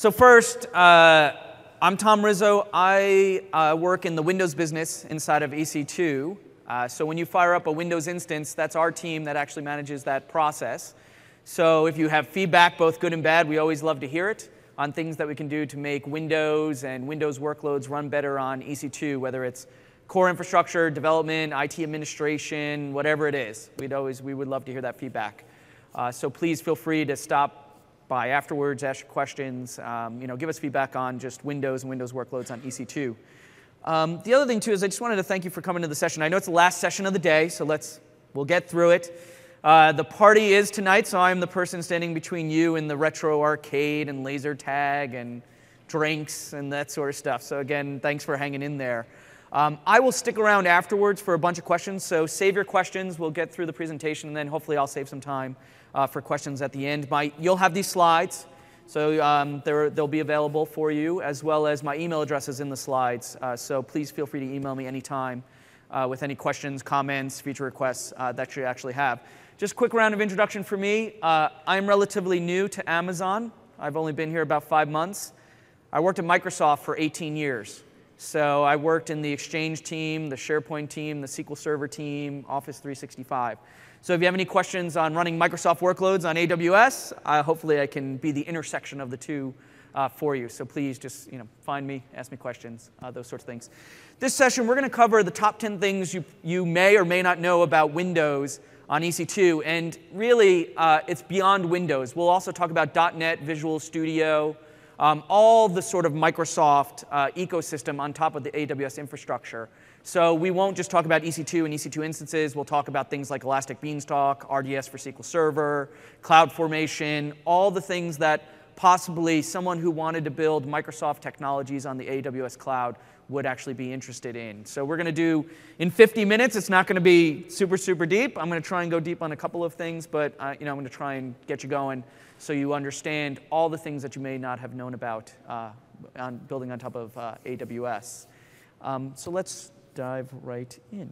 So first, I'm Tom Rizzo. I work in the Windows business inside of EC2. So when you fire up a Windows instance, that's our team that actually manages that process. So if you have feedback, both good and bad, we always love to hear it on things that we can do to make Windows and Windows workloads run better on EC2, whether it's core infrastructure, development, IT administration, whatever it is. We would love to hear that feedback. So please feel free to stop by afterwards, ask your questions, give us feedback on just Windows and Windows workloads on EC2. The other thing, too, is I just wanted to thank you for coming to the session. I know it's the last session of the day, so we'll get through it. The party is tonight, so I'm the person standing between you and the retro arcade and laser tag and drinks and that sort of stuff. So again, thanks for hanging in there. I will stick around afterwards for a bunch of questions, so save your questions. We'll get through the presentation, and then hopefully I'll save some time for questions at the end. You'll have these slides, so they'll be available for you, as well as my email address is in the slides. So please feel free to email me anytime with any questions, comments, feature requests that you actually have. Just a quick round of introduction for me. I'm relatively new to Amazon. I've only been here about 5 months. I worked at Microsoft for 18 years. So I worked in the Exchange team, the SharePoint team, the SQL Server team, Office 365. So if you have any questions on running Microsoft workloads on AWS, hopefully I can be the intersection of the two for you. So please just find me, ask me questions, those sorts of things. This session, we're going to cover the top 10 things you may or may not know about Windows on EC2. And really, it's beyond Windows. We'll also talk about .NET, Visual Studio, all the sort of Microsoft ecosystem on top of the AWS infrastructure. So we won't just talk about EC2 and EC2 instances. We'll talk about things like Elastic Beanstalk, RDS for SQL Server, CloudFormation, all the things that possibly someone who wanted to build Microsoft technologies on the AWS cloud would actually be interested in. So we're going to do, in 50 minutes, it's not going to be super, super deep. I'm going to try and go deep on a couple of things, but I'm going to try and get you going so you understand all the things that you may not have known about on building on top of AWS. So let's dive right in.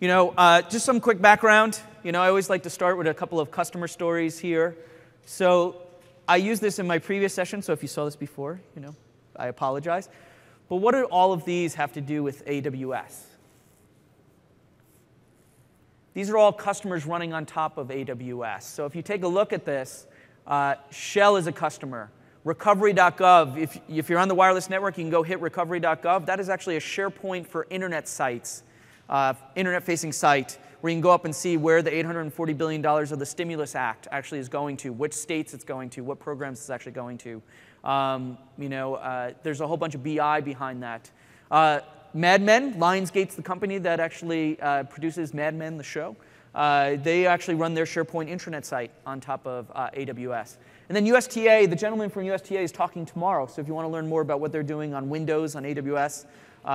Just some quick background. I always like to start with a couple of customer stories here. So I used this in my previous session, so if you saw this before, I apologize. But what do all of these have to do with AWS? These are all customers running on top of AWS. So if you take a look at this, Shell is a customer. Recovery.gov, if you're on the wireless network, you can go hit recovery.gov. That is actually a SharePoint for internet sites, internet-facing site, where you can go up and see where the $840 billion of the Stimulus Act actually is going to, which states it's going to, what programs it's actually going to. There's a whole bunch of BI behind that. Mad Men, Lionsgate's the company that actually produces Mad Men, the show. They actually run their SharePoint intranet site on top of AWS. And then USTA, the gentleman from USTA is talking tomorrow. So if you want to learn more about what they're doing on Windows, on AWS,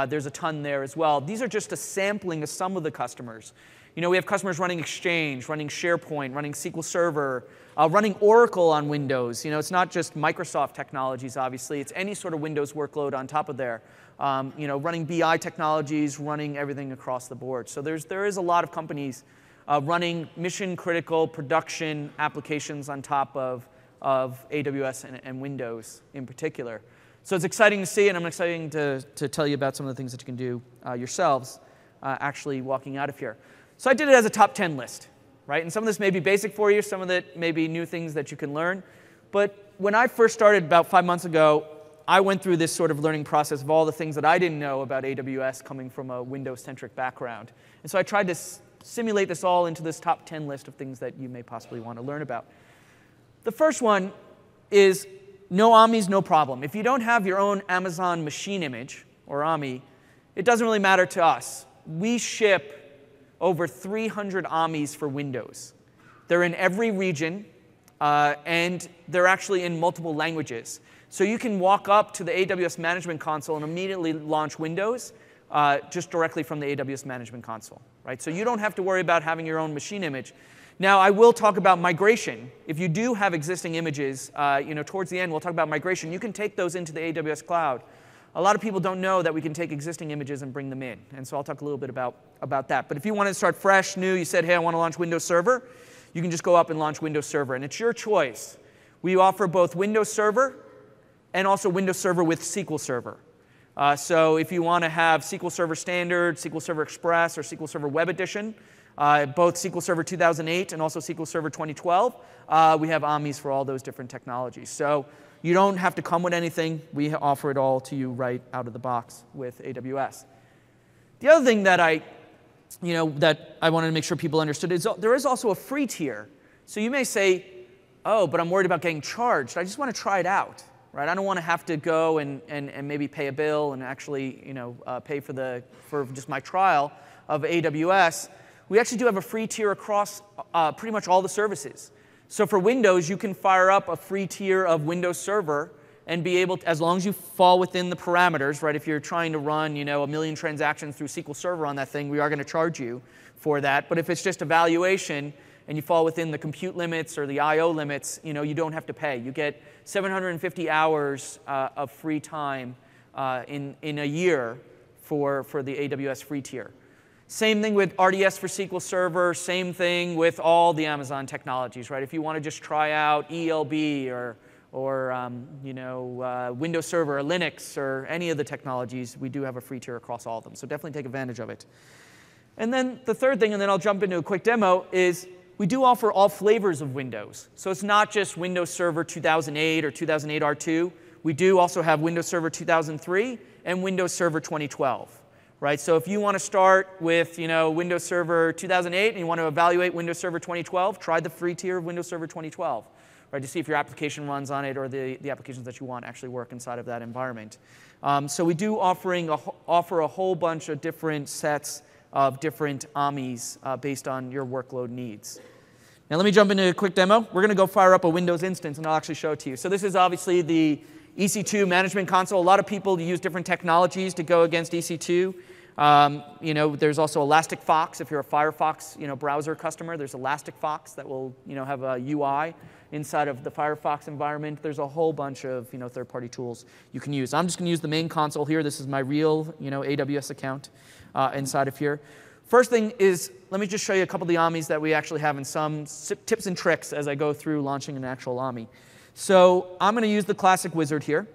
there's a ton there as well. These are just a sampling of some of the customers. We have customers running Exchange, running SharePoint, running SQL Server, running Oracle on Windows. It's not just Microsoft technologies, obviously. It's any sort of Windows workload on top of there. Running BI technologies, running everything across the board. So there is a lot of companies running mission-critical production applications on top of AWS and Windows in particular. So it's exciting to see, and I'm excited to tell you about some of the things that you can do yourselves actually walking out of here. So I did it as a top 10 list, right? And some of this may be basic for you. Some of it may be new things that you can learn. But when I first started about 5 months ago, I went through this sort of learning process of all the things that I didn't know about AWS coming from a Windows-centric background. And so I tried to simulate this all into this top 10 list of things that you may possibly want to learn about. The first one is no AMIs, no problem. If you don't have your own Amazon machine image, or AMI, it doesn't really matter to us. We ship over 300 AMIs for Windows. They're in every region, and they're actually in multiple languages. So you can walk up to the AWS Management Console and immediately launch Windows just directly from the AWS Management Console, right? So you don't have to worry about having your own machine image. Now, I will talk about migration. If you do have existing images, towards the end, we'll talk about migration. You can take those into the AWS cloud. A lot of people don't know that we can take existing images and bring them in. And so I'll talk a little bit about that. But if you want to start fresh, new, you said, hey, I want to launch Windows Server, you can just go up and launch Windows Server. And it's your choice. We offer both Windows Server and also Windows Server with SQL Server. So if you want to have SQL Server Standard, SQL Server Express, or SQL Server Web Edition, both SQL Server 2008 and also SQL Server 2012, we have AMIs for all those different technologies. So you don't have to come with anything. We offer it all to you right out of the box with AWS. The other thing that I wanted to make sure people understood is there is also a free tier. So you may say, oh, but I'm worried about getting charged. I just want to try it out. Right? I don't want to have to go and maybe pay a bill and actually pay for just my trial of AWS. We actually do have a free tier across pretty much all the services. So for Windows, you can fire up a free tier of Windows Server and be able to, as long as you fall within the parameters, right? If you're trying to run a million transactions through SQL Server on that thing, we are going to charge you for that. But if it's just evaluation and you fall within the compute limits or the I/O limits, you don't have to pay. You get 750 hours of free time in a year for the AWS free tier. Same thing with RDS for SQL Server. Same thing with all the Amazon technologies, right? If you want to just try out ELB or Windows Server or Linux or any of the technologies, we do have a free tier across all of them. So definitely take advantage of it. And then the third thing, and then I'll jump into a quick demo, is we do offer all flavors of Windows. So it's not just Windows Server 2008 or 2008 R2. We do also have Windows Server 2003 and Windows Server 2012. Right? So if you want to start with Windows Server 2008 and you want to evaluate Windows Server 2012, try the free tier of Windows Server 2012, right, to see if your application runs on it or the applications that you want actually work inside of that environment. So we do offer a whole bunch of different sets of different AMIs based on your workload needs. Now let me jump into a quick demo. We're going to go fire up a Windows instance, and I'll actually show it to you. So this is obviously the Ec2 Management Console. A lot of people use different technologies to go against Ec2. There's also Elastic Fox. If you're a Firefox browser customer, there's Elastic Fox that will have a UI inside of the Firefox environment. There's a whole bunch of third-party tools you can use. I'm just going to use the main console here. This is my real AWS account inside of here. First thing is, let me just show you a couple of the AMIs that we actually have and some tips and tricks as I go through launching an actual AMI. So I'm going to use the classic wizard here.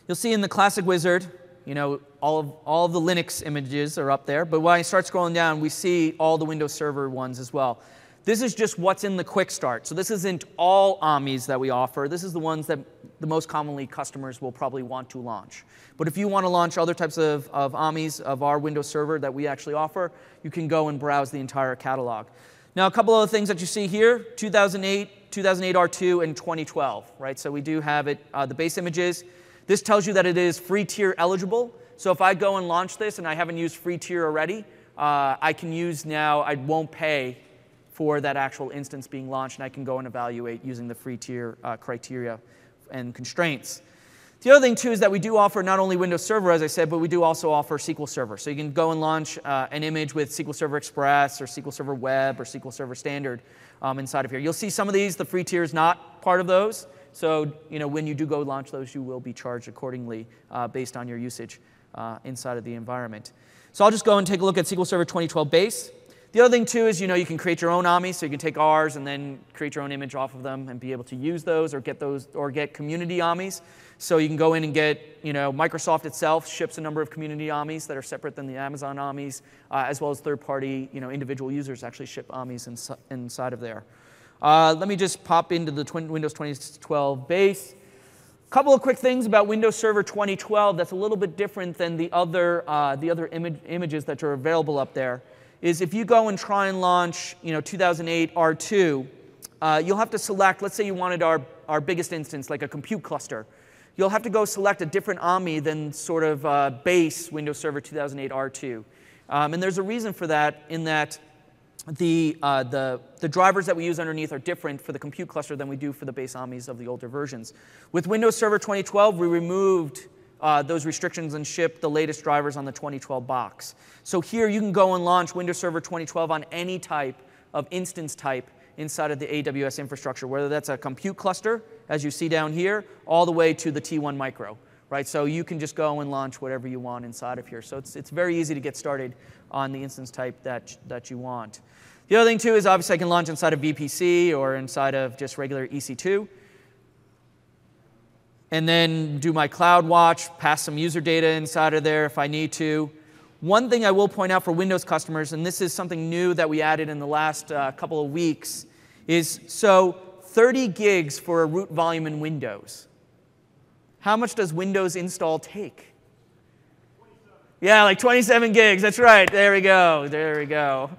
You'll see in the classic wizard, all of the Linux images are up there. But when I start scrolling down, we see all the Windows Server ones as well. This is just what's in the quick start. So this isn't all AMIs that we offer. This is the ones that the most commonly customers will probably want to launch. But if you want to launch other types of AMIs of our Windows Server that we actually offer, you can go and browse the entire catalog. Now, a couple of things that you see here, 2008, 2008 R2, and 2012. Right? So we do have it, the base images. This tells you that it is free tier eligible. So if I go and launch this and I haven't used free tier already, I can use now, I won't pay for that actual instance being launched, and I can go and evaluate using the free tier criteria and constraints. The other thing, too, is that we do offer not only Windows Server, as I said, but we do also offer SQL Server. So you can go and launch an image with SQL Server Express or SQL Server Web or SQL Server Standard inside of here. You'll see some of these, the free tier is not part of those. So when you do go launch those, you will be charged accordingly based on your usage inside of the environment. So I'll just go and take a look at SQL Server 2012 base. The other thing, too, is you can create your own AMI, so you can take ours and then create your own image off of them and be able to use those or get community AMIs. So you can go in and get, Microsoft itself ships a number of community AMIs that are separate than the Amazon AMIs, as well as third-party, individual users actually ship AMIs inside of there. Let me just pop into the Windows 2012 base. A couple of quick things about Windows Server 2012 that's a little bit different than the other images that are available up there. Is if you go and try and launch 2008 R2, you'll have to select, let's say you wanted our biggest instance, like a compute cluster. You'll have to go select a different AMI than sort of base Windows Server 2008 R2. And there's a reason for that in that the drivers that we use underneath are different for the compute cluster than we do for the base AMIs of the older versions. With Windows Server 2012, we removed those restrictions and ship the latest drivers on the 2012 box. So here you can go and launch Windows Server 2012 on any type of instance type inside of the AWS infrastructure, whether that's a compute cluster, as you see down here, all the way to the T1 micro. Right? So you can just go and launch whatever you want inside of here. So it's very easy to get started on the instance type that you want. The other thing, too, is obviously I can launch inside of VPC or inside of just regular EC2. And then do my CloudWatch, pass some user data inside of there if I need to. One thing I will point out for Windows customers, and this is something new that we added in the last couple of weeks, is so 30 gigs for a root volume in Windows. How much does Windows install take? 27. Yeah, like 27 gigs. That's right. There we go. There we go.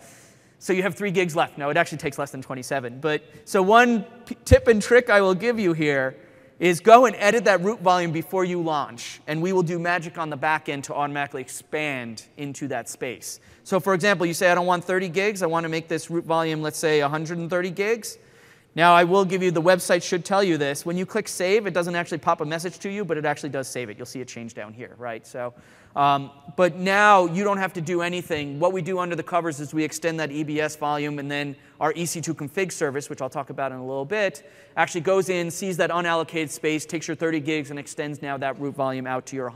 So you have 3 gigs left. No, it actually takes less than 27. But so one tip and trick I will give you here is go and edit that root volume before you launch, and we will do magic on the back end to automatically expand into that space. So for example, you say, I don't want 30 gigs. I want to make this root volume, let's say, 130 gigs. Now, I will give you, the website should tell you this. When you click Save, it doesn't actually pop a message to you, but it actually does save it. You'll see it change down here, right? So, but now you don't have to do anything. What we do under the covers is we extend that EBS volume, and then our Ec2 Config service, which I'll talk about in a little bit, actually goes in, sees that unallocated space, takes your 30 gigs, and extends now that root volume out to your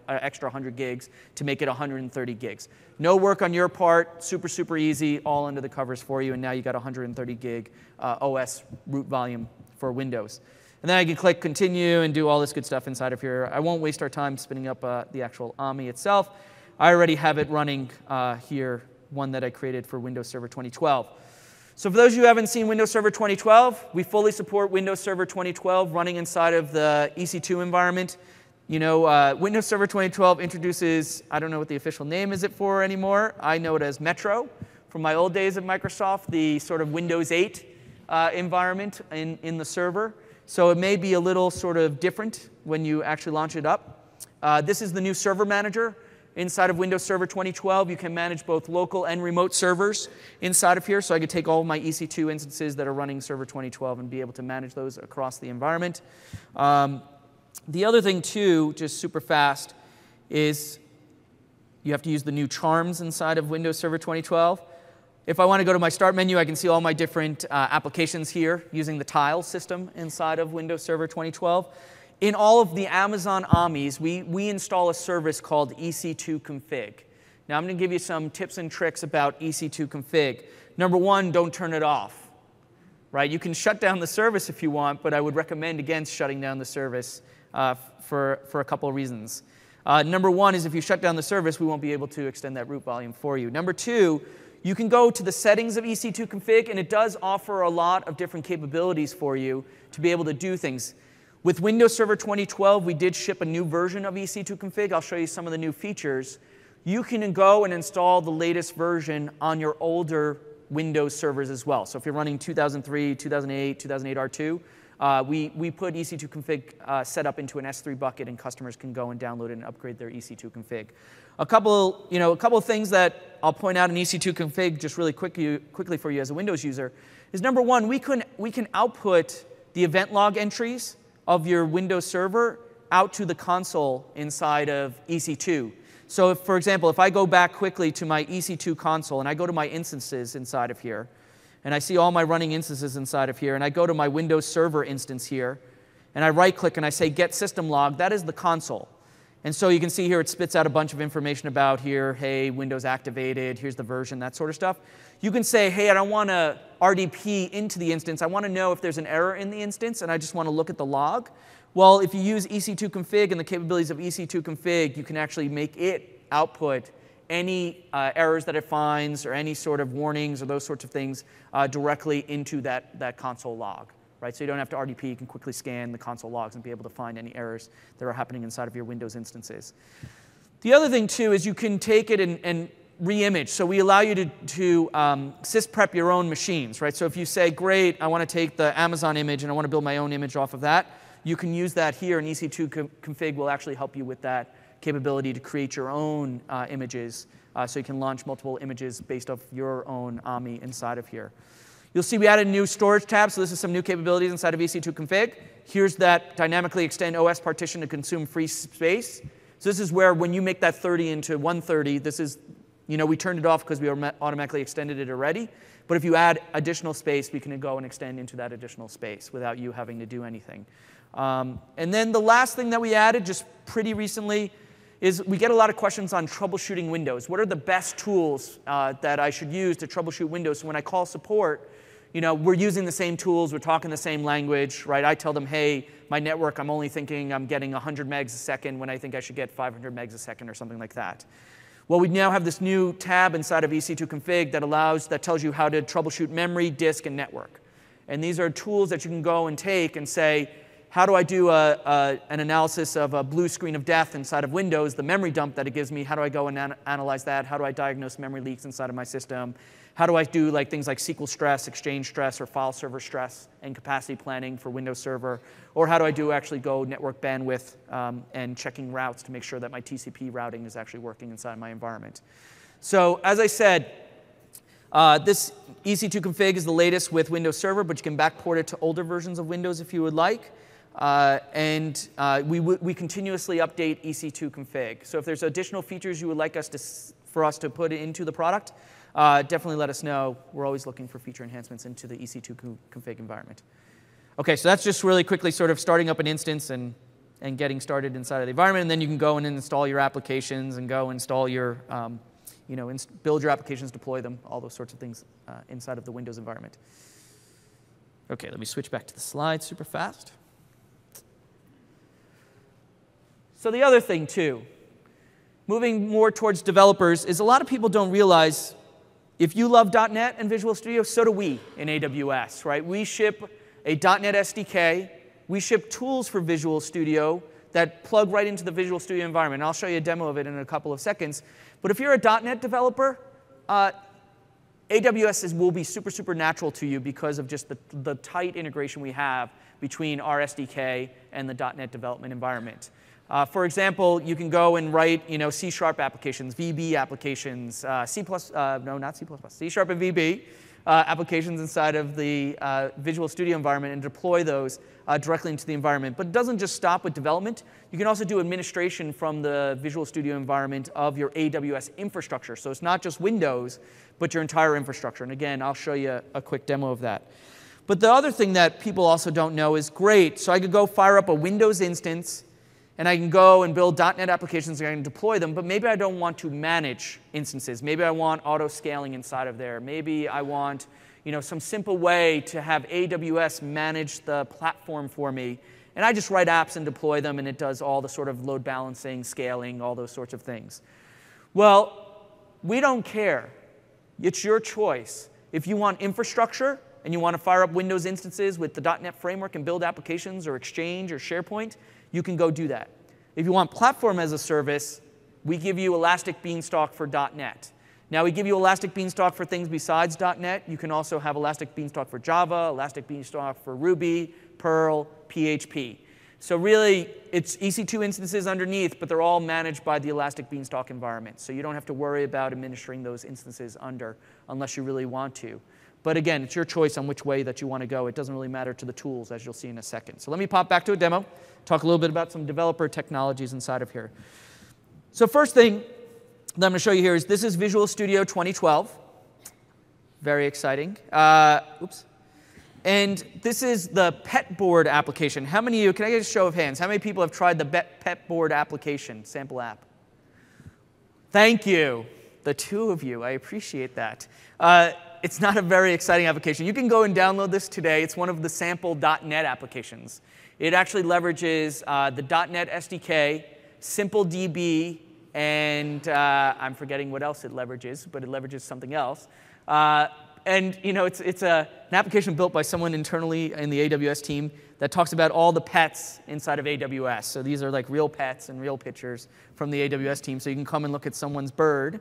extra 100 gigs to make it 130 gigs. No work on your part, super, super easy, all under the covers for you, and now you got 130 gig OS root volume for Windows. And then I can click Continue and do all this good stuff inside of here. I won't waste our time spinning up the actual AMI itself. I already have it running here, one that I created for Windows Server 2012. So for those of you who haven't seen Windows Server 2012, we fully support Windows Server 2012 running inside of the EC2 environment. You know, Windows Server 2012 introduces, I don't know what the official name is it for anymore. I know it as Metro from my old days at Microsoft, the sort of Windows 8 environment in the server. So it may be a little sort of different when you actually launch it up. This is the new server manager. Inside of Windows Server 2012, you can manage both local and remote servers inside of here. So I could take all of my EC2 instances that are running Server 2012 and be able to manage those across the environment. The other thing, too, just super fast, is you have to use the new charms inside of Windows Server 2012. If I want to go to my Start menu, I can see all my different applications here using the tile system inside of Windows Server 2012. In all of the Amazon AMIs, we install a service called Ec2 Config. Now, I'm going to give you some tips and tricks about Ec2 Config. Number one, don't turn it off. Right? You can shut down the service if you want, but I would recommend against shutting down the service for a couple of reasons. Number one is if you shut down the service, we won't be able to extend that root volume for you. Number two, you can go to the settings of Ec2 Config, and it does offer a lot of different capabilities for you to be able to do things. With Windows Server 2012, we did ship a new version of Ec2 Config. I'll show you some of the new features. You can go and install the latest version on your older Windows servers as well. So if you're running 2003, 2008, 2008 R2, we put Ec2 Config set up into an S3 bucket, and customers can go and download it and upgrade their Ec2 Config. A couple of things that I'll point out in Ec2 Config just really quickly for you as a Windows user is, number one, we can output the event log entries of your Windows server out to the console inside of EC2. So, for example, if I go back quickly to my EC2 console and I go to my instances inside of here, and I see all my running instances inside of here, and I go to my Windows Server instance here, and I right-click and I say Get System Log, that is the console. And so you can see here it spits out a bunch of information about here, hey, Windows activated, here's the version, that sort of stuff. You can say, hey, I don't want to RDP into the instance. I want to know if there's an error in the instance, and I just want to look at the log. Well, if you use Ec2 Config and the capabilities of Ec2 Config, you can actually make it output any errors that it finds or any sort of warnings or those sorts of things directly into that console log. Right? So you don't have to RDP. You can quickly scan the console logs and be able to find any errors that are happening inside of your Windows instances. The other thing, too, is you can take it and re-image. So we allow you to sysprep your own machines. Right? So if you say, great, I want to take the Amazon image and I want to build my own image off of that, you can use that here, and Ec2 Config will actually help you with that capability to create your own images. So you can launch multiple images based off your own AMI inside of here. You'll see we added a new storage tab, so this is some new capabilities inside of Ec2 Config. Here's that dynamically extend OS partition to consume free space. So this is where when you make that 30 into 130, this is, we turned it off because we automatically extended it already. But if you add additional space, we can go and extend into that additional space without you having to do anything. And then the last thing that we added just pretty recently is we get a lot of questions on troubleshooting Windows. What are the best tools that I should use to troubleshoot Windows? So when I call support, we're using the same tools, we're talking the same language, right? I tell them, hey, my network, I'm only thinking I'm getting 100 megs a second when I think I should get 500 megs a second or something like that. Well, we now have this new tab inside of Ec2 Config that tells you how to troubleshoot memory, disk, and network. And these are tools that you can go and take and say, how do I do an analysis of a blue screen of death inside of Windows, the memory dump that it gives me? How do I go and analyze that? How do I diagnose memory leaks inside of my system? How do I do things like SQL stress, Exchange stress, or file server stress and capacity planning for Windows Server? Or how do I actually go network bandwidth and checking routes to make sure that my TCP routing is actually working inside my environment? So as I said, this Ec2 Config is the latest with Windows Server, but you can backport it to older versions of Windows if you would like. We continuously update Ec2 Config. So if there's additional features you would like for us to put into the product, definitely let us know. We're always looking for feature enhancements into the Ec2 Config environment. OK, so that's just really quickly sort of starting up an instance and getting started inside of the environment. And then you can go and install your applications and go install your, build your applications, deploy them, all those sorts of things inside of the Windows environment. OK, let me switch back to the slides super fast. So the other thing, too, moving more towards developers, is a lot of people don't realize if you love .NET and Visual Studio, so do we in AWS, right? We ship a .NET SDK. We ship tools for Visual Studio that plug right into the Visual Studio environment. And I'll show you a demo of it in a couple of seconds. But if you're a .NET developer, AWS will be super, super natural to you because of just the tight integration we have between our SDK and the .NET development environment. For example, you can go and write C# applications, VB applications, C++, no, not C++, C# and VB applications inside of the Visual Studio environment and deploy those directly into the environment. But it doesn't just stop with development. You can also do administration from the Visual Studio environment of your AWS infrastructure. So it's not just Windows, but your entire infrastructure. And again, I'll show you a quick demo of that. But the other thing that people also don't know is, great, so I could go fire up a Windows instance, and I can go and build .NET applications and I can deploy them, but maybe I don't want to manage instances. Maybe I want auto-scaling inside of there. Maybe I want some simple way to have AWS manage the platform for me. And I just write apps and deploy them, and it does all the sort of load balancing, scaling, all those sorts of things. Well, we don't care. It's your choice. If you want infrastructure and you want to fire up Windows instances with the .NET framework and build applications or Exchange or SharePoint, you can go do that. If you want platform as a service, we give you Elastic Beanstalk for .NET. Now, we give you Elastic Beanstalk for things besides .NET. You can also have Elastic Beanstalk for Java, Elastic Beanstalk for Ruby, Perl, PHP. So really, it's EC2 instances underneath, but they're all managed by the Elastic Beanstalk environment. So you don't have to worry about administering those instances unless you really want to. But again, it's your choice on which way that you want to go. It doesn't really matter to the tools, as you'll see in a second. So let me pop back to a demo, talk a little bit about some developer technologies inside of here. So first thing that I'm going to show you here is this is Visual Studio 2012. Very exciting. Oops. And this is the pet board application. How many of you, can I get a show of hands, how many people have tried the pet board application, sample app? Thank you. The two of you, I appreciate that. It's not a very exciting application. You can go and download this today. It's one of the sample .NET applications. It actually leverages the .NET SDK, SimpleDB, and I'm forgetting what else it leverages, but it leverages something else. And it's an application built by someone internally in the AWS team that talks about all the pets inside of AWS. So these are like real pets and real pictures from the AWS team. So you can come and look at someone's bird,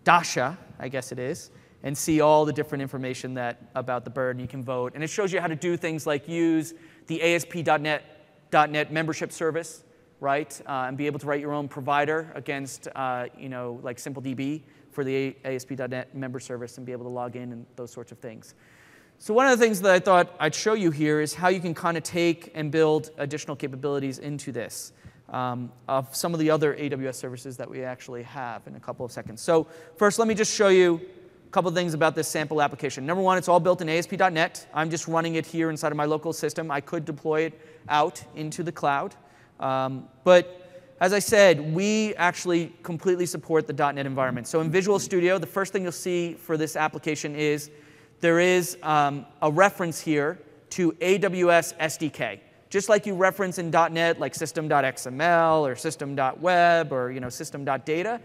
Dasha, I guess it is, and see all the different information about the bird, and you can vote. And it shows you how to do things like use the ASP.NET membership service, right, and be able to write your own provider against, like SimpleDB for the ASP.NET member service and be able to log in and those sorts of things. So one of the things that I thought I'd show you here is how you can kind of take and build additional capabilities into this of some of the other AWS services that we actually have in a couple of seconds. So first, let me just show you a couple of things about this sample application. Number one, it's all built in ASP.NET. I'm just running it here inside of my local system. I could deploy it out into the cloud. But as I said, we actually completely support the .NET environment. So in Visual Studio, the first thing you'll see for this application is there is a reference here to AWS SDK. Just like you reference in .NET, like system.xml or system.web or system.data,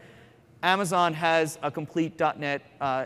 Amazon has a complete .NET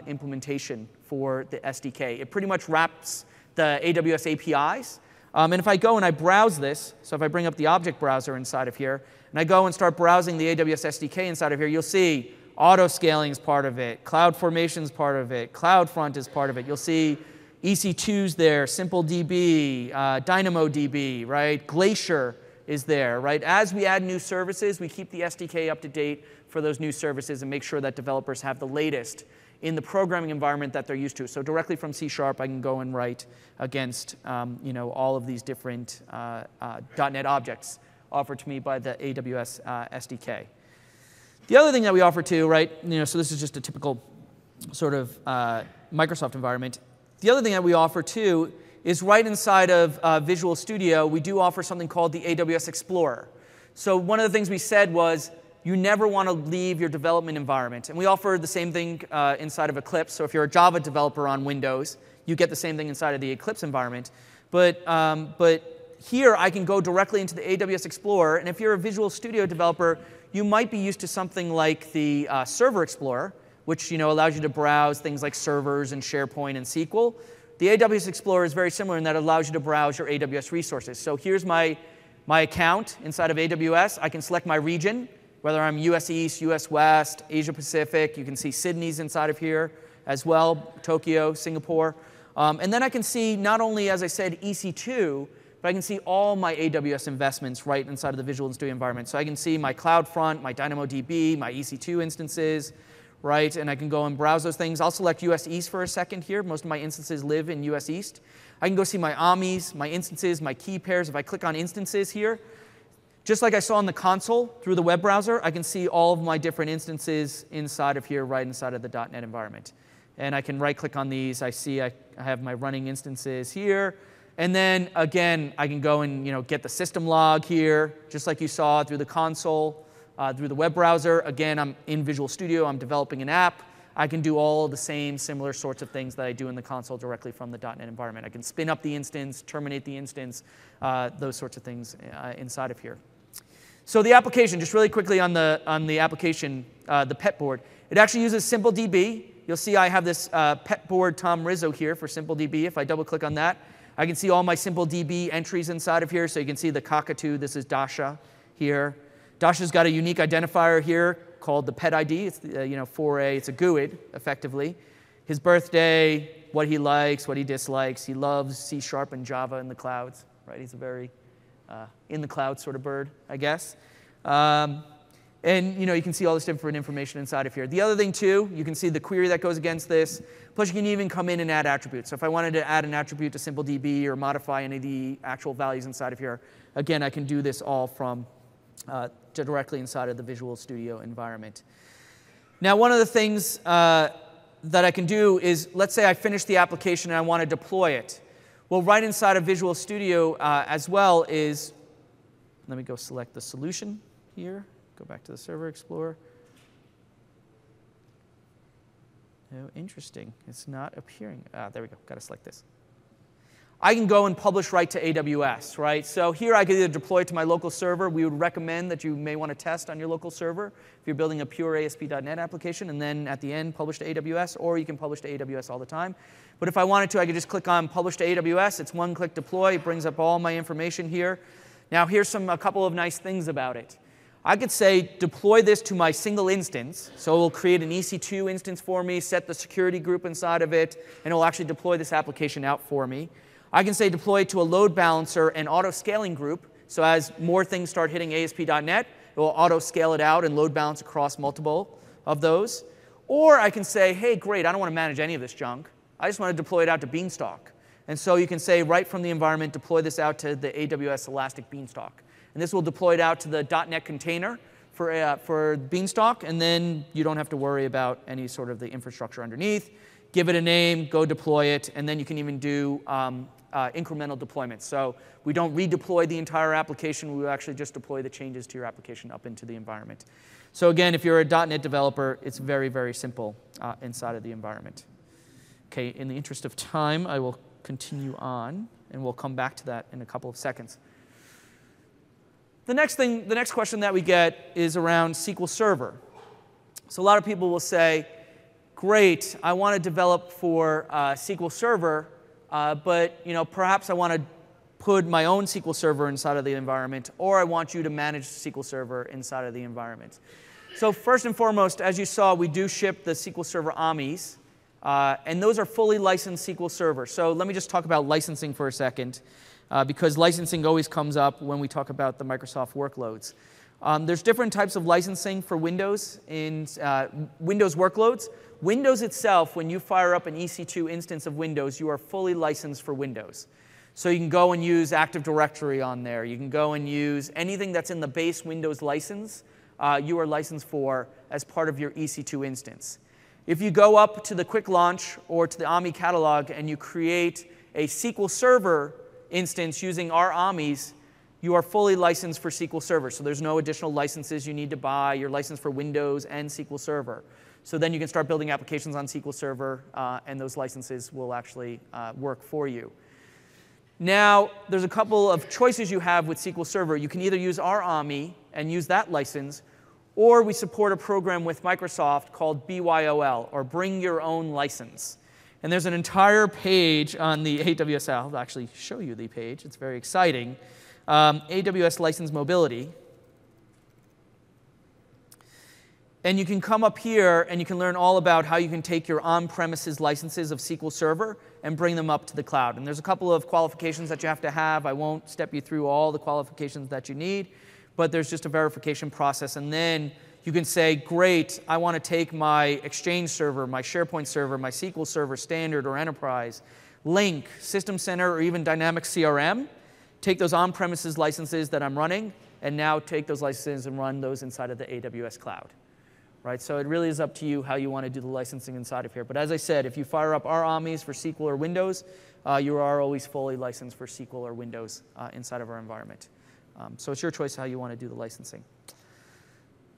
implementation for the SDK. It pretty much wraps the AWS APIs. And if I go and I browse this, so if I bring up the object browser inside of here, and I go and start browsing the AWS SDK inside of here, you'll see auto-scaling is part of it, CloudFormation is part of it, CloudFront is part of it. You'll see EC2's there, SimpleDB, DynamoDB, right? Glacier is there, right? As we add new services, we keep the SDK up to date for those new services and make sure that developers have the latest in the programming environment that they're used to. So directly from C#, I can go and write against all of these different .NET objects offered to me by the AWS SDK. The other thing that we offer too, right, so this is just a typical sort of Microsoft environment. The other thing that we offer too is right inside of Visual Studio, we do offer something called the Aws Explorer. So one of the things we said was you never want to leave your development environment. And we offer the same thing inside of Eclipse. So if you're a Java developer on Windows, you get the same thing inside of the Eclipse environment. But here, I can go directly into the Aws Explorer. And if you're a Visual Studio developer, you might be used to something like the Server Explorer, which allows you to browse things like servers and SharePoint and SQL. The Aws Explorer is very similar in that it allows you to browse your AWS resources. So here's my account inside of AWS. I can select my region, whether I'm US East, US West, Asia Pacific. You can see Sydney's inside of here as well, Tokyo, Singapore. And then I can see not only, as I said, EC2, but I can see all my AWS investments right inside of the Visual Studio environment. So I can see my CloudFront, my DynamoDB, my EC2 instances, right? And I can go and browse those things. I'll select US East for a second here. Most of my instances live in US East. I can go see my AMIs, my instances, my key pairs. If I click on instances here, just like I saw in the console through the web browser, I can see all of my different instances inside of here, right inside of the .NET environment. And I can right-click on these. I see I have my running instances here. And then, again, I can go and get the system log here, just like you saw through the console, through the web browser. Again, I'm in Visual Studio. I'm developing an app. I can do all the same similar sorts of things that I do in the console directly from the .NET environment. I can spin up the instance, terminate the instance, those sorts of things inside of here. So the application, just really quickly on the application, the pet board, it actually uses SimpleDB. You'll see I have this pet board Tom Rizzo here for SimpleDB. If I double-click on that, I can see all my SimpleDB entries inside of here. So you can see the cockatoo. This is Dasha here. Dasha's got a unique identifier here called the pet ID. It's it's a GUID, effectively. His birthday, what he likes, what he dislikes. He loves C# and Java in the clouds, right? He's a very in the cloud sort of bird, I guess. And you can see all this different information inside of here. The other thing too, you can see the query that goes against this. Plus you can even come in and add attributes. So if I wanted to add an attribute to SimpleDB or modify any of the actual values inside of here, again, I can do this all from directly inside of the Visual Studio environment. Now one of the things that I can do is, let's say I finish the application and I want to deploy it. Well, right inside of Visual Studio as well is, let me go select the solution here. Go back to the Server Explorer. Oh, interesting. It's not appearing. There we go. Got to select this. I can go and publish right to AWS, right? So here I could either deploy it to my local server. We would recommend that you may want to test on your local server if you're building a pure ASP.NET application, and then at the end publish to AWS, or you can publish to AWS all the time. But if I wanted to, I could just click on Publish to AWS. It's one-click deploy. It brings up all my information here. Now here's a couple of nice things about it. I could say deploy this to my single instance. So it will create an EC2 instance for me, set the security group inside of it, and it will actually deploy this application out for me. I can say deploy it to a load balancer and auto-scaling group. So as more things start hitting ASP.NET, it will auto-scale it out and load balance across multiple of those. Or I can say, hey, great, I don't want to manage any of this junk. I just want to deploy it out to Beanstalk. And so you can say right from the environment, deploy this out to the AWS Elastic Beanstalk. And this will deploy it out to the .NET container for Beanstalk, and then you don't have to worry about any sort of the infrastructure underneath. Give it a name, go deploy it, and then you can even do incremental deployments. So we don't redeploy the entire application. We actually just deploy the changes to your application up into the environment. So again, if you're a .NET developer, it's very, very simple inside of the environment. OK, in the interest of time, I will continue on, and we'll come back to that in a couple of seconds. The next question that we get is around SQL Server. So a lot of people will say, great, I want to develop for SQL Server, but perhaps I want to put my own SQL Server inside of the environment, or I want you to manage SQL Server inside of the environment. So first and foremost, as you saw, we do ship the SQL Server Aws, and those are fully licensed SQL Server. So let me just talk about licensing for a second, because licensing always comes up when we talk about the Microsoft workloads. There's different types of licensing for Windows in Windows workloads. Windows itself, when you fire up an EC2 instance of Windows, you are fully licensed for Windows. So you can go and use Active Directory on there. You can go and use anything that's in the base Windows license, you are licensed for as part of your EC2 instance. If you go up to the Quick Launch or to the AMI catalog and you create a SQL Server instance using our Aws, you are fully licensed for SQL Server. So there's no additional licenses you need to buy. You're licensed for Windows and SQL Server. So then you can start building applications on SQL Server, and those licenses will actually work for you. Now, there's a couple of choices you have with SQL Server. You can either use our AMI and use that license, or we support a program with Microsoft called BYOL, or Bring Your Own License. And there's an entire page on the AWS. I'll actually show you the page. It's very exciting. AWS License Mobility. And you can come up here and you can learn all about how you can take your on-premises licenses of SQL Server and bring them up to the cloud. And there's a couple of qualifications that you have to have. I won't step you through all the qualifications that you need, but there's just a verification process. And then you can say, great, I want to take my Exchange server, my SharePoint server, my SQL Server Standard or Enterprise, Link, System Center, or even Dynamics CRM, take those on-premises licenses that I'm running, and now take those licenses and run those inside of the AWS cloud. Right? So it really is up to you how you want to do the licensing inside of here. But as I said, if you fire up our Aws for SQL or Windows, you are always fully licensed for SQL or Windows inside of our environment. So it's your choice how you want to do the licensing.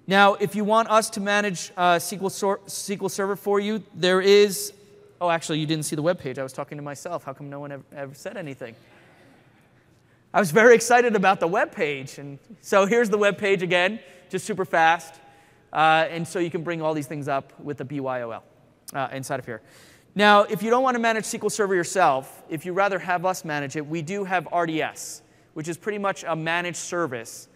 Now, if you want us to manage SQL Server for you, there is – oh, actually, you didn't see the web page. I was talking to myself. How come no one ever said anything? I was very excited about the web page. And so here's the web page again, just super fast. And so you can bring all these things up with the BYOL inside of here. Now, if you don't want to manage SQL Server yourself, if you rather have us manage it, we do have RDS, which is pretty much a managed service.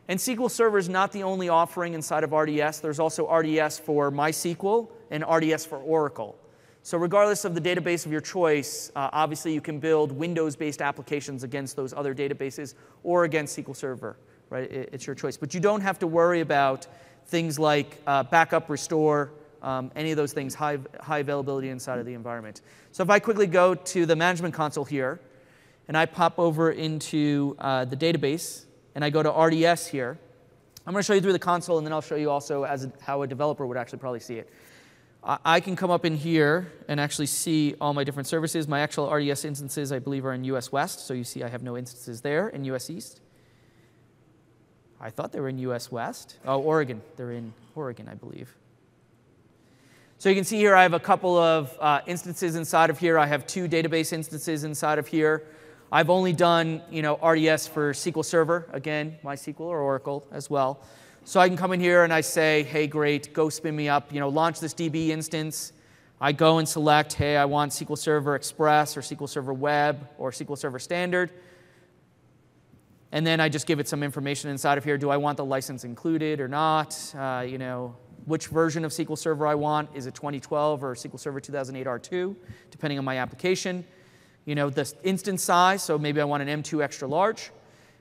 And SQL Server is not the only offering inside of RDS. There's also RDS for MySQL and RDS for Oracle. So regardless of the database of your choice, obviously you can build Windows-based applications against those other databases or against SQL Server. Right? It's your choice. But you don't have to worry about things like backup, restore, any of those things, high availability inside of the environment. So if I quickly go to the Management Console here, and I pop over into the database, and I go to RDS here, I'm going to show you through the console, and then I'll show you also how a developer would actually probably see it. I can come up in here and actually see all my different services. My actual RDS instances, I believe, are in US West. So you see I have no instances there in US East. I thought they were in US West. Oh, Oregon. They're in Oregon, I believe. So you can see here I have a couple of instances inside of here. I have 2 database instances inside of here. I've only done RDS for SQL Server, again, MySQL or Oracle as well. So I can come in here and I say, hey, great, go spin me up, launch this DB instance. I go and select, hey, I want SQL Server Express or SQL Server Web or SQL Server Standard. And then I just give it some information inside of here. Do I want the license included or not? Which version of SQL Server I want. Is it 2012 or SQL Server 2008 R2, depending on my application. The instance size, so maybe I want an M2 extra large.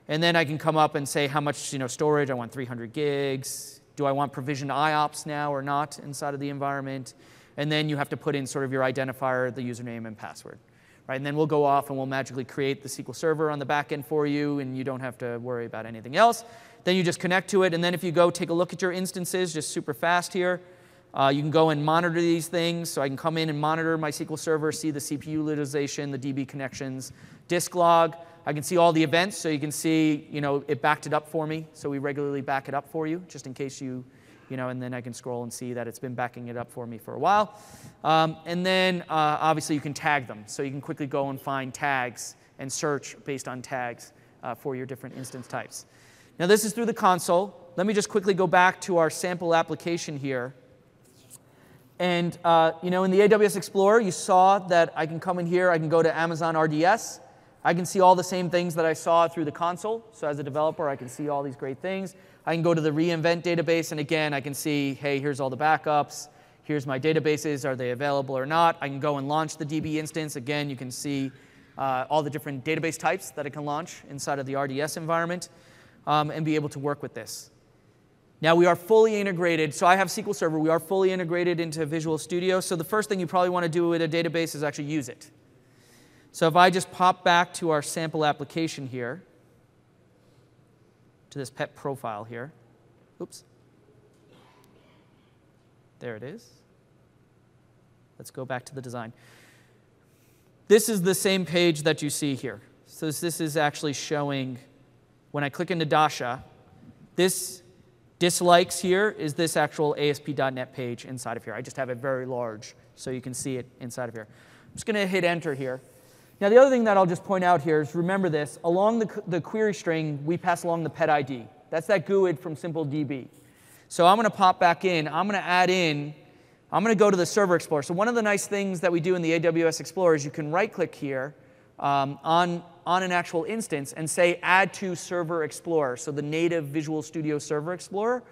And then I can come up and say how much storage. I want 300 gigs. Do I want provisioned IOPS now or not inside of the environment? And then you have to put in sort of your identifier, the username and password. Right? And then we'll go off and we'll magically create the SQL Server on the back end for you, and you don't have to worry about anything else. Then you just connect to it, and then if you go take a look at your instances, just super fast here, You can go and monitor these things. So I can come in and monitor my SQL Server, see the CPU utilization, the DB connections, disk log. I can see all the events. So you can see, it backed it up for me. So we regularly back it up for you, just in case and then I can scroll and see that it's been backing it up for me for a while. And then, obviously, you can tag them. So you can quickly go and find tags and search based on tags for your different instance types. Now, this is through the console. Let me just quickly go back to our sample application here. And in the Aws Explorer, you saw that I can come in here. I can go to Amazon RDS. I can see all the same things that I saw through the console. So as a developer, I can see all these great things. I can go to the reInvent database, and again, I can see, hey, here's all the backups. Here's my databases. Are they available or not? I can go and launch the DB instance. Again, you can see all the different database types that I can launch inside of the RDS environment and be able to work with this. Now, we are fully integrated. So I have SQL Server. We are fully integrated into Visual Studio. So the first thing you probably want to do with a database is actually use it. So if I just pop back to our sample application here, to this pet profile here. Oops. There it is. Let's go back to the design. This is the same page that you see here. So this is actually showing, when I click into Dasha, this dislikes here is this actual ASP.NET page inside of here. I just have it very large so you can see it inside of here. I'm just going to hit enter here. Now, the other thing that I'll just point out here is, remember this, along the query string, we pass along the pet ID. That's that GUID from SimpleDB. So I'm going to pop back in. I'm going to add in, I'm going to go to the Server Explorer. So one of the nice things that we do in the Aws Explorer is you can right-click here on an actual instance and say Add to Server Explorer, so the native Visual Studio Server Explorer.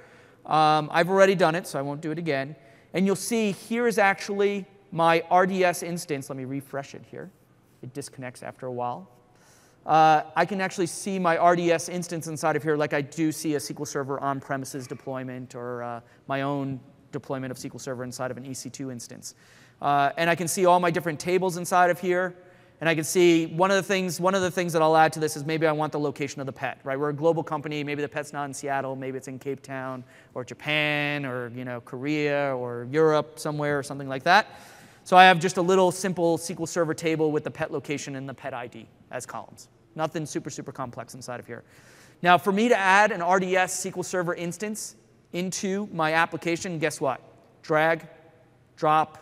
I've already done it, so I won't do it again. And you'll see here is actually my RDS instance. Let me refresh it here. It disconnects after a while. I can actually see my RDS instance inside of here like I do see a SQL Server on-premises deployment or my own deployment of SQL Server inside of an EC2 instance. And I can see all my different tables inside of here. And I can see one of the things that I'll add to this is maybe I want the location of the pet. Right? We're a global company. Maybe the pet's not in Seattle. Maybe it's in Cape Town or Japan or Korea or Europe somewhere or something like that. So I have just a little simple SQL Server table with the pet location and the pet ID as columns. Nothing super, super complex inside of here. Now, for me to add an RDS SQL Server instance into my application, guess what? Drag, drop,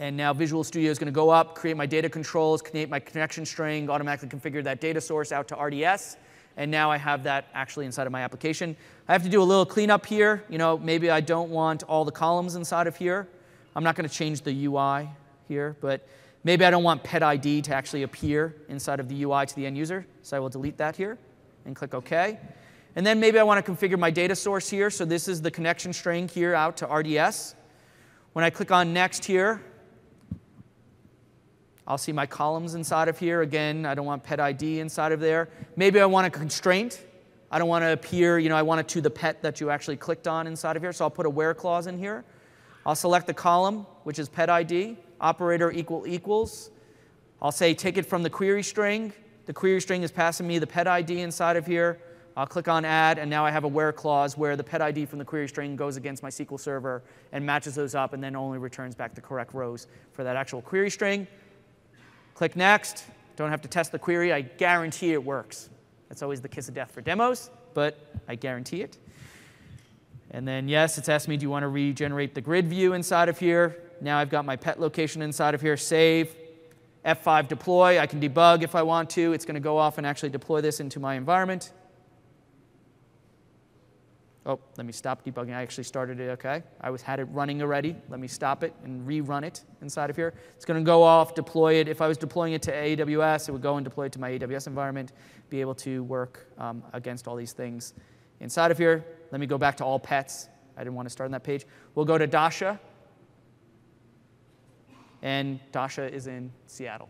and now Visual Studio is going to go up, create my data controls, create my connection string, automatically configure that data source out to RDS. And now I have that actually inside of my application. I have to do a little cleanup here. Maybe I don't want all the columns inside of here. I'm not going to change the UI here, but maybe I don't want pet ID to actually appear inside of the UI to the end user. So I will delete that here and click OK. And then maybe I want to configure my data source here. So this is the connection string here out to RDS. When I click on Next here, I'll see my columns inside of here. Again, I don't want pet ID inside of there. Maybe I want a constraint. I don't want to appear, I want it to the pet that you actually clicked on inside of here. So I'll put a where clause in here. I'll select the column, which is pet ID, operator equals. I'll say take it from the query string. The query string is passing me the pet ID inside of here. I'll click on add, and now I have a where clause where the pet ID from the query string goes against my SQL Server and matches those up and then only returns back the correct rows for that actual query string. Click Next. Don't have to test the query. I guarantee it works. That's always the kiss of death for demos, but I guarantee it. And then, yes, it's asked me, do you want to regenerate the grid view inside of here? Now I've got my pet location inside of here. Save. F5 deploy. I can debug if I want to. It's going to go off and actually deploy this into my environment. Oh, let me stop debugging. I actually started it, OK. I had it running already. Let me stop it and rerun it inside of here. It's going to go off, deploy it. If I was deploying it to AWS, it would go and deploy it to my AWS environment, be able to work against all these things inside of here. Let me go back to all pets. I didn't want to start on that page. We'll go to Dasha. And Dasha is in Seattle.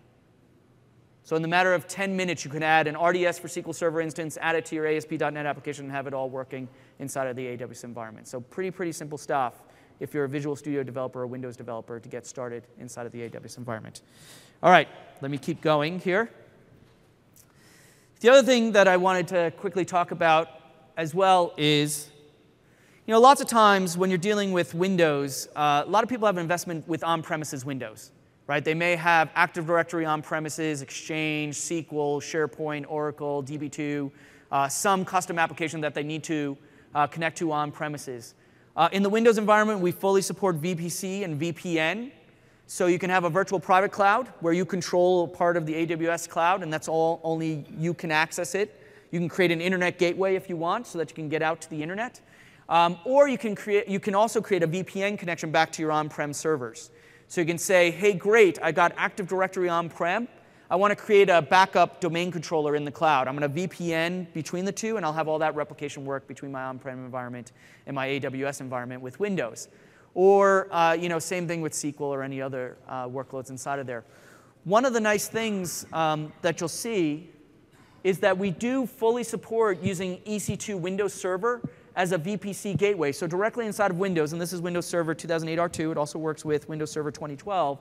So in the matter of 10 minutes, you can add an RDS for SQL Server instance, add it to your ASP.NET application, and have it all working inside of the AWS environment. So pretty simple stuff if you're a Visual Studio developer or Windows developer to get started inside of the AWS environment. All right, let me keep going here. The other thing that I wanted to quickly talk about as well is, Lots of times when you're dealing with Windows, a lot of people have an investment with on-premises Windows, right? They may have Active Directory on-premises, Exchange, SQL, SharePoint, Oracle, DB2, some custom application that they need to connect to on-premises. In the Windows environment, we fully support VPC and VPN. So you can have a virtual private cloud where you control part of the AWS cloud, and that's all only you can access it. You can create an internet gateway if you want so that you can get out to the internet. Or you can also create a VPN connection back to your on-prem servers. So you can say, hey, great, I got Active Directory on-prem. I want to create a backup domain controller in the cloud. I'm going to VPN between the two, and I'll have all that replication work between my on-prem environment and my AWS environment with Windows. Or same thing with SQL or any other workloads inside of there. One of the nice things that you'll see is that we do fully support using EC2 Windows Server as a VPC gateway. So directly inside of Windows, and this is Windows Server 2008 R2, it also works with Windows Server 2012,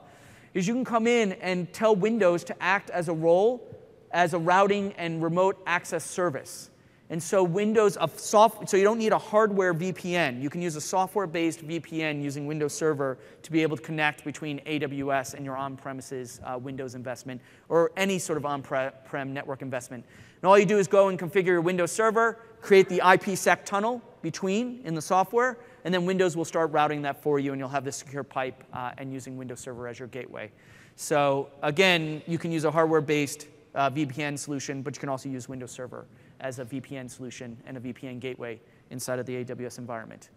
is you can come in and tell Windows to act as a role as a routing and remote access service. And so so you don't need a hardware VPN. You can use a software-based VPN using Windows Server to be able to connect between AWS and your on-premises Windows investment or any sort of on-prem network investment. And all you do is go and configure your Windows Server, create the IPsec tunnel between in the software, and then Windows will start routing that for you, and you'll have this secure pipe and using Windows Server as your gateway. So again, you can use a hardware-based VPN solution, but you can also use Windows Server as a VPN solution and a VPN gateway inside of the AWS environment.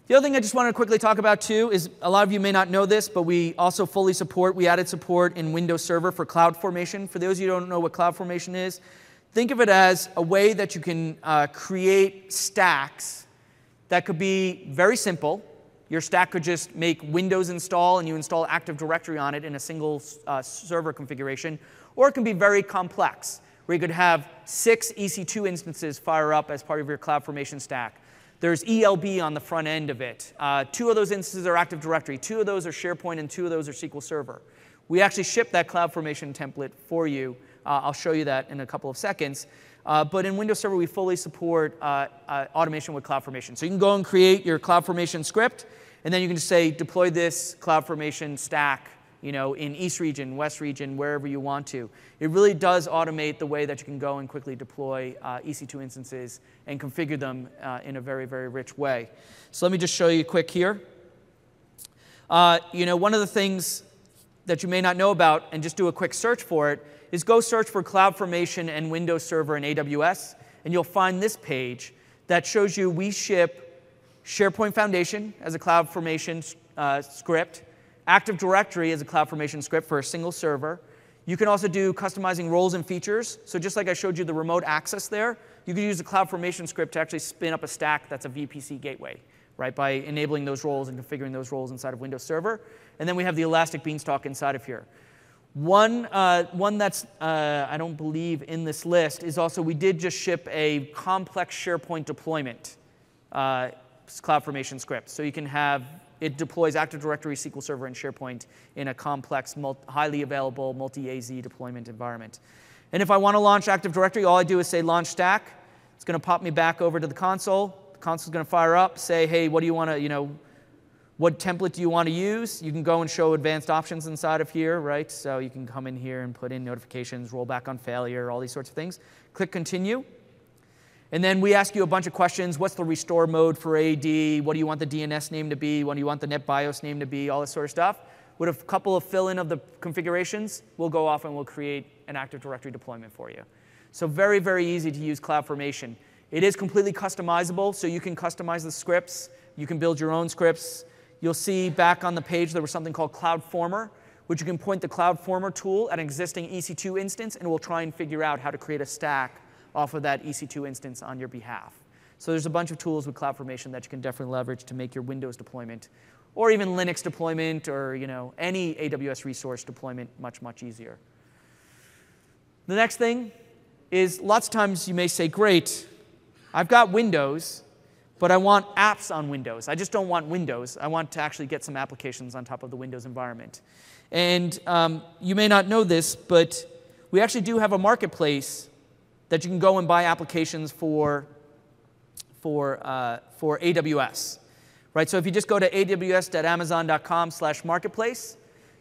The other thing I just wanted to quickly talk about too is a lot of you may not know this, but we also fully support, we added support in Windows Server for CloudFormation. For those of you who don't know what CloudFormation is, think of it as a way that you can create stacks that could be very simple. Your stack could just make Windows install and you install Active Directory on it in a single server configuration, or it can be very complex, where you could have 6 EC2 instances fire up as part of your CloudFormation stack. There's ELB on the front end of it. 2 of those instances are Active Directory. 2 of those are SharePoint, and 2 of those are SQL Server. We actually ship that CloudFormation template for you. I'll show you that in a couple of seconds. But in Windows Server, we fully support automation with CloudFormation. So you can go and create your CloudFormation script, and then you can just say, deploy this CloudFormation stack in East region, West region, wherever you want to. It really does automate the way that you can go and quickly deploy EC2 instances and configure them in a very, very rich way. So let me just show you quick here. One of the things that you may not know about, and just do a quick search for it, is go search for CloudFormation and Windows Server and AWS, and you'll find this page that shows you we ship SharePoint Foundation as a CloudFormation script, Active Directory as a CloudFormation script for a single server. You can also do customizing roles and features. So just like I showed you the remote access there, you could use a CloudFormation script to actually spin up a stack that's a VPC gateway, right, by enabling those roles and configuring those roles inside of Windows Server. And then we have the Elastic Beanstalk inside of here. One that's, I don't believe, in this list is also we did just ship a complex SharePoint deployment CloudFormation script. So you can have it deploys Active Directory, SQL Server, and SharePoint in a complex, highly available multi-AZ deployment environment. And if I want to launch Active Directory, all I do is say launch stack. It's going to pop me back over to the console. The console's going to fire up, say, hey, what do you want to, what template do you want to use? You can go and show advanced options inside of here, right? So you can come in here and put in notifications, roll back on failure, all these sorts of things. Click continue. And then we ask you a bunch of questions. What's the restore mode for AD? What do you want the DNS name to be? What do you want the NetBIOS name to be? All this sort of stuff. With a couple of fill-in of the configurations, we'll go off and we'll create an Active Directory deployment for you. So very, very easy to use CloudFormation. It is completely customizable, so you can customize the scripts. You can build your own scripts. You'll see back on the page there was something called CloudFormer, which you can point the CloudFormer tool at an existing EC2 instance, and it will try and figure out how to create a stack off of that EC2 instance on your behalf. So there's a bunch of tools with CloudFormation that you can definitely leverage to make your Windows deployment, or even Linux deployment, or any AWS resource deployment much, much easier. The next thing is lots of times you may say, great, I've got Windows, but I want apps on Windows. I just don't want Windows. I want to actually get some applications on top of the Windows environment. And you may not know this, but we actually do have a marketplace that you can go and buy applications for for AWS. Right? So if you just go to aws.amazon.com/marketplace,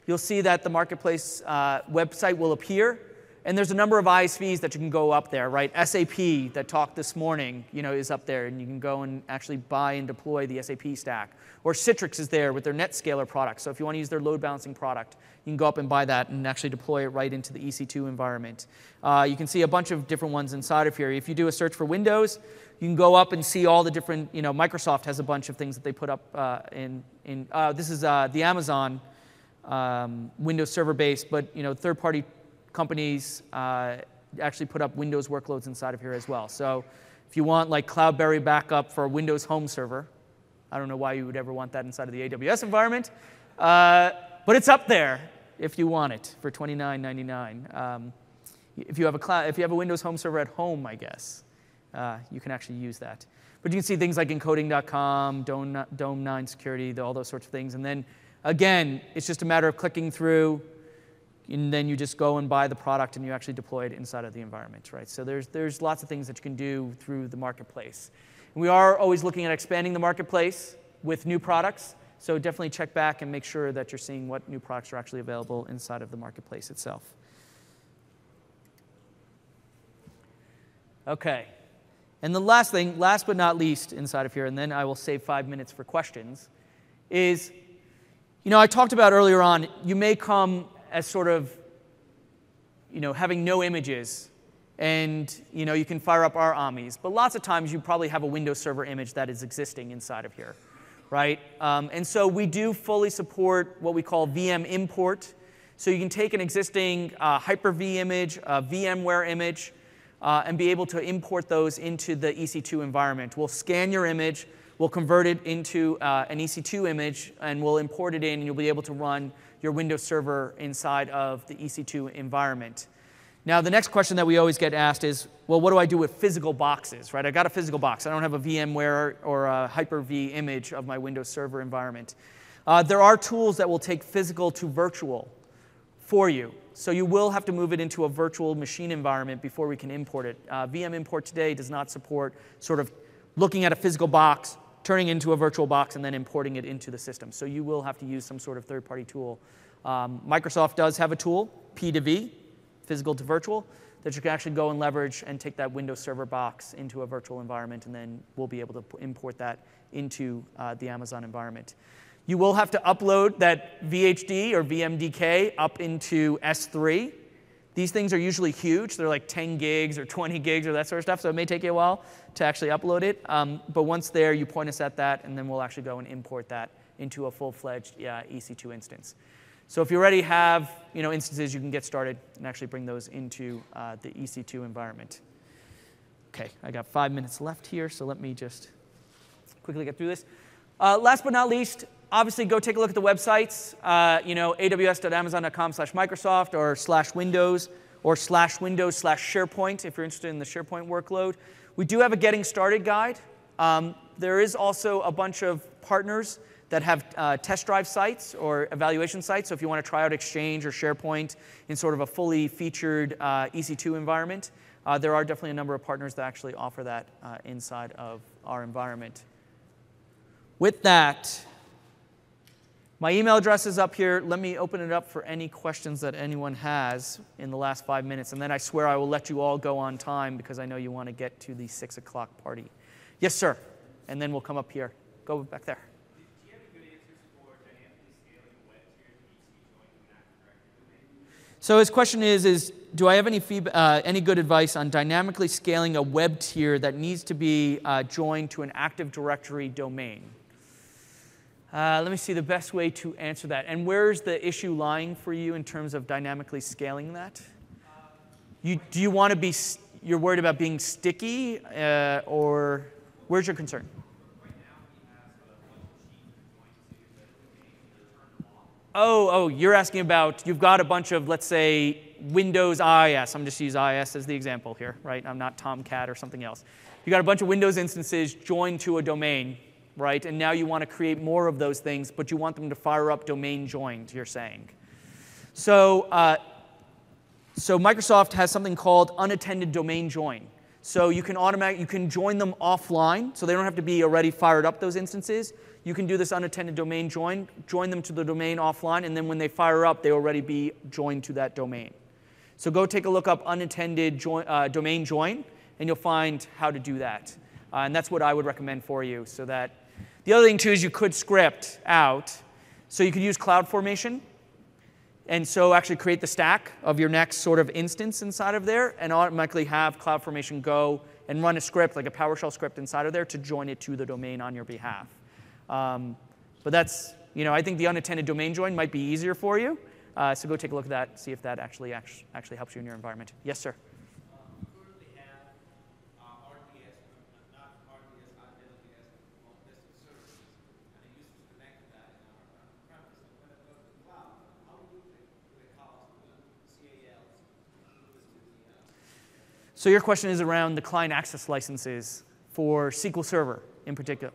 you'll see that the marketplace website will appear. And there's a number of ISVs that you can go up there, right? SAP that talked this morning, is up there, and you can go and actually buy and deploy the SAP stack. Or Citrix is there with their NetScaler product. So if you want to use their load balancing product, you can go up and buy that and actually deploy it right into the EC2 environment. You can see a bunch of different ones inside of here. If you do a search for Windows, you can go up and see all the different, Microsoft has a bunch of things that they put up this is the Amazon Windows Server base, but, third-party companies actually put up Windows workloads inside of here as well. So if you want like CloudBerry backup for a Windows home server, I don't know why you would ever want that inside of the AWS environment, but it's up there if you want it for $29.99. If you have a Windows home server at home, I guess, you can actually use that. But you can see things like encoding.com, Dome9 security, all those sorts of things. And then again, it's just a matter of clicking through, and then you just go and buy the product and you actually deploy it inside of the environment, right? So there's lots of things that you can do through the marketplace. And we are always looking at expanding the marketplace with new products, so definitely check back and make sure that you're seeing what new products are actually available inside of the marketplace itself. Okay. And the last thing, last but not least inside of here, and then I will save 5 minutes for questions, is, I talked about earlier on, you may come as sort of, having no images, and you can fire up our AMIs. But lots of times you probably have a Windows Server image that is existing inside of here, right? And so we do fully support what we call VM import. So you can take an existing Hyper-V image, a VMware image, and be able to import those into the EC2 environment. We'll scan your image, we'll convert it into an EC2 image, and we'll import it in, and you'll be able to run your Windows Server inside of the EC2 environment. Now, the next question that we always get asked is, well, what do I do with physical boxes, right? I got a physical box. I don't have a VMware or a Hyper-V image of my Windows Server environment. There are tools that will take physical to virtual for you. So you will have to move it into a virtual machine environment before we can import it. VM import today does not support sort of looking at a physical box, turning it into a virtual box, and then importing it into the system. So you will have to use some sort of third-party tool. Microsoft does have a tool, P2V, physical to virtual, that you can actually go and leverage and take that Windows Server box into a virtual environment, and then we'll be able to import that into the Amazon environment. You will have to upload that VHD or VMDK up into S3. These things are usually huge. They're like 10 gigs or 20 gigs or that sort of stuff, so it may take you a while to actually upload it. But once there, you point us at that, and then we'll actually go and import that into a full-fledged EC2 instance. So if you already have instances, you can get started and actually bring those into the EC2 environment. OK, I got 5 minutes left here, so let me just quickly get through this. Last but not least, obviously, go take a look at the websites, aws.amazon.com/Microsoft or /Windows or /Windows/SharePoint if you're interested in the SharePoint workload. We do have a Getting Started guide. There is also a bunch of partners that have test drive sites or evaluation sites. So if you want to try out Exchange or SharePoint in sort of a fully featured EC2 environment, there are definitely a number of partners that actually offer that inside of our environment. With that, my email address is up here. Let me open it up for any questions that anyone has in the last 5 minutes. And then I swear I will let you all go on time because I know you want to get to the 6 o'clock party. Yes, sir. And then we'll come up here. Go back there. Do you have any good answers for dynamically scaling web tiers and EC join to an Active Directory domain? So his question is do I have any good advice on dynamically scaling a web tier that needs to be joined to an Active Directory domain? Let me see the best way to answer that. And where's the issue lying for you in terms of dynamically scaling that? Do you want to be, you're worried about being sticky, or where's your concern? Right now, he has a bunch of sheets that join to the domain and turn them off. Oh, you're asking about, you've got a bunch of, let's say, Windows IS. I'm just using IS as the example here, right? I'm not Tomcat or something else. You've got a bunch of Windows instances joined to a domain, right? And now you want to create more of those things, but you want them to fire up domain joined, you're saying. So Microsoft has something called unattended domain join. So you can join them offline, so they don't have to be already fired up, those instances. You can do this unattended domain join them to the domain offline, and then when they fire up, they already be joined to that domain. So go take a look up unattended domain join, and you'll find how to do that. And that's what I would recommend for you. So that the other thing too is you could script out. So you could use CloudFormation, and so actually create the stack of your next sort of instance inside of there, and automatically have CloudFormation go and run a script, like a PowerShell script inside of there, to join it to the domain on your behalf. But that's, I think the unattended domain join might be easier for you. So go take a look at that, see if that actually helps you in your environment. Yes, sir. We currently have RDS, not RDS identity as remote desktop services, and it used to connect to that in our premise. And when it goes to the cloud, how do they call the CALs? So your question is around the client access licenses for SQL Server in particular.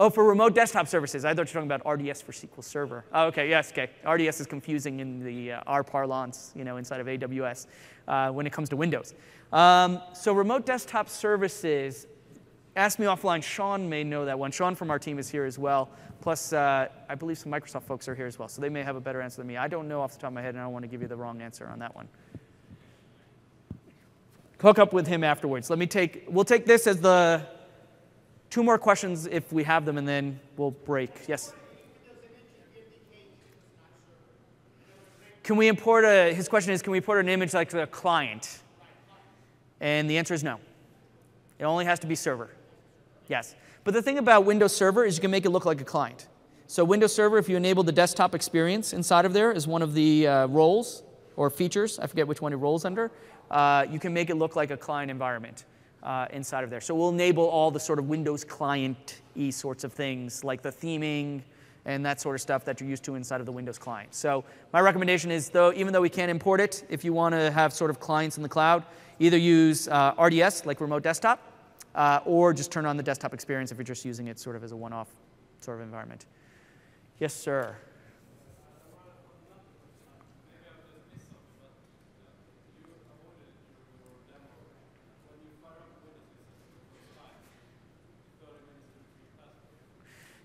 Oh, for remote desktop services. I thought you were talking about RDS for SQL Server. Oh, OK, yes, OK. RDS is confusing in the our parlance, inside of AWS when it comes to Windows. So remote desktop services, ask me offline. Sean may know that one. Sean from our team is here as well. Plus, I believe some Microsoft folks are here as well, so they may have a better answer than me. I don't know off the top of my head, and I don't want to give you the wrong answer on that one. Hook up with him afterwards. We'll take this as the 2 more questions if we have them, and then we'll break. Yes? Can we import his question is, can we import an image like a client? And the answer is no. It only has to be server. Yes. But the thing about Windows Server is you can make it look like a client. So Windows Server, if you enable the desktop experience inside of there, is one of the roles or features. I forget which one it rolls under. You can make it look like a client environment. Inside of there. So we'll enable all the sort of Windows client-y sorts of things, like the theming and that sort of stuff that you're used to inside of the Windows client. So my recommendation is, even though we can't import it, if you want to have sort of clients in the cloud, either use RDS, like remote desktop, or just turn on the desktop experience if you're just using it sort of as a one-off sort of environment. Yes, sir.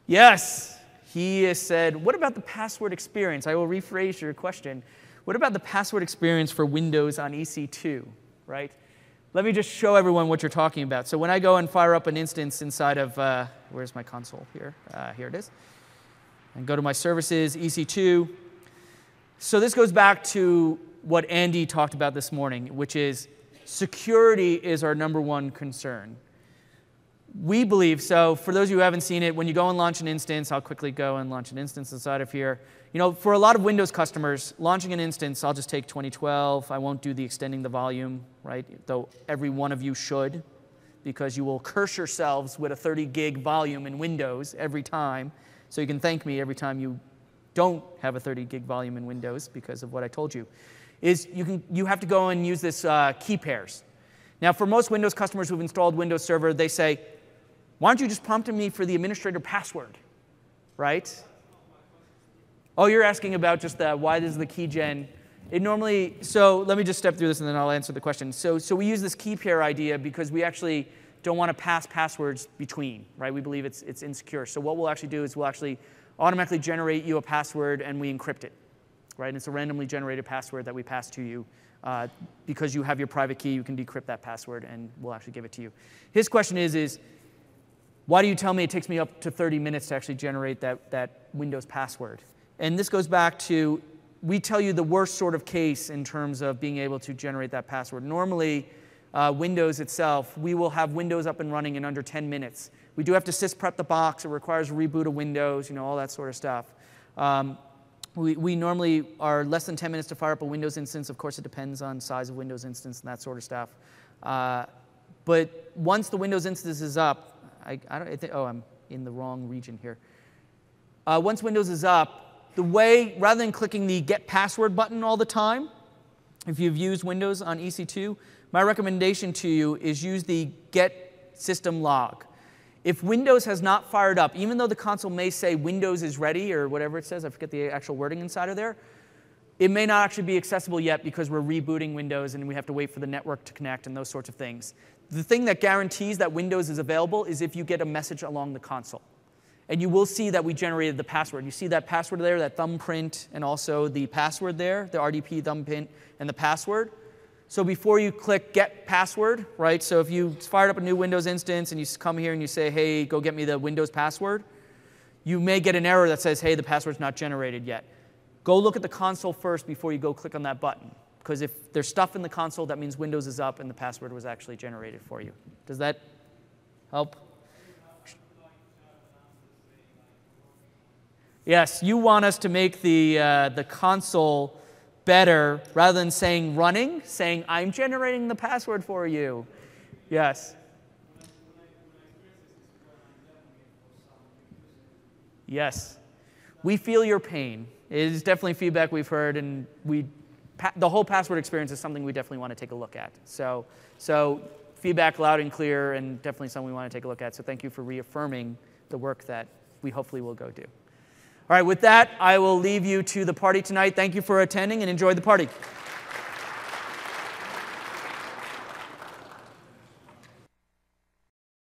Yes, he has said, what about the password experience? I will rephrase your question. What about the password experience for Windows on EC2, right? Let me just show everyone what you're talking about. So when I go and fire up an instance inside of, where's my console here? Here it is. And go to my services, EC2. So this goes back to what Andy talked about this morning, which is security is our #1 concern. We believe, so for those of you who haven't seen it, when you go and launch an instance, I'll quickly go and launch an instance inside of here. For a lot of Windows customers, launching an instance, I'll just take 2012. I won't do the extending the volume, right? Though every one of you should, because you will curse yourselves with a 30 gig volume in Windows every time. So you can thank me every time you don't have a 30 gig volume in Windows because of what I told you. You have to go and use this key pairs. Now, for most Windows customers who've installed Windows Server, they say, why aren't you just prompting me for the administrator password, right? Oh, you're asking about just why does the key gen? So let me just step through this and then I'll answer the question. So we use this key pair idea because we actually don't want to pass passwords between, right? We believe it's insecure. So what we'll actually do is we'll actually automatically generate you a password and we encrypt it, right? And it's a randomly generated password that we pass to you. Because you have your private key, you can decrypt that password and we'll actually give it to you. His question is why do you tell me it takes me up to 30 minutes to actually generate that Windows password? And this goes back to, we tell you the worst sort of case in terms of being able to generate that password. Normally, Windows itself, we will have Windows up and running in under 10 minutes. We do have to sysprep the box. It requires a reboot of Windows, all that sort of stuff. We normally are less than 10 minutes to fire up a Windows instance. Of course, it depends on size of Windows instance and that sort of stuff. But once the Windows instance is up, I'm in the wrong region here. Once Windows is up, the way, rather than clicking the Get Password button all the time, if you've used Windows on EC2, my recommendation to you is use the Get System Log. If Windows has not fired up, even though the console may say Windows is ready or whatever it says, I forget the actual wording inside of there, it may not actually be accessible yet because we're rebooting Windows and we have to wait for the network to connect and those sorts of things. The thing that guarantees that Windows is available is if you get a message along the console. And you will see that we generated the password. You see that password there, that thumbprint, and also the password there, the RDP thumbprint and the password. So before you click Get Password, right, so if you fired up a new Windows instance and you come here and you say, hey, go get me the Windows password, you may get an error that says, hey, the password's not generated yet. Go look at the console first before you go click on that button. Because if there's stuff in the console, that means Windows is up and the password was actually generated for you. Does that help? Yes, you want us to make the console better rather than saying running, saying I'm generating the password for you. Yes. Yes. We feel your pain. It is definitely feedback we've heard, and the whole password experience is something we definitely want to take a look at. So feedback loud and clear, and definitely something we want to take a look at. So thank you for reaffirming the work that we hopefully will go do. All right, with that, I will leave you to the party tonight. Thank you for attending, and enjoy the party.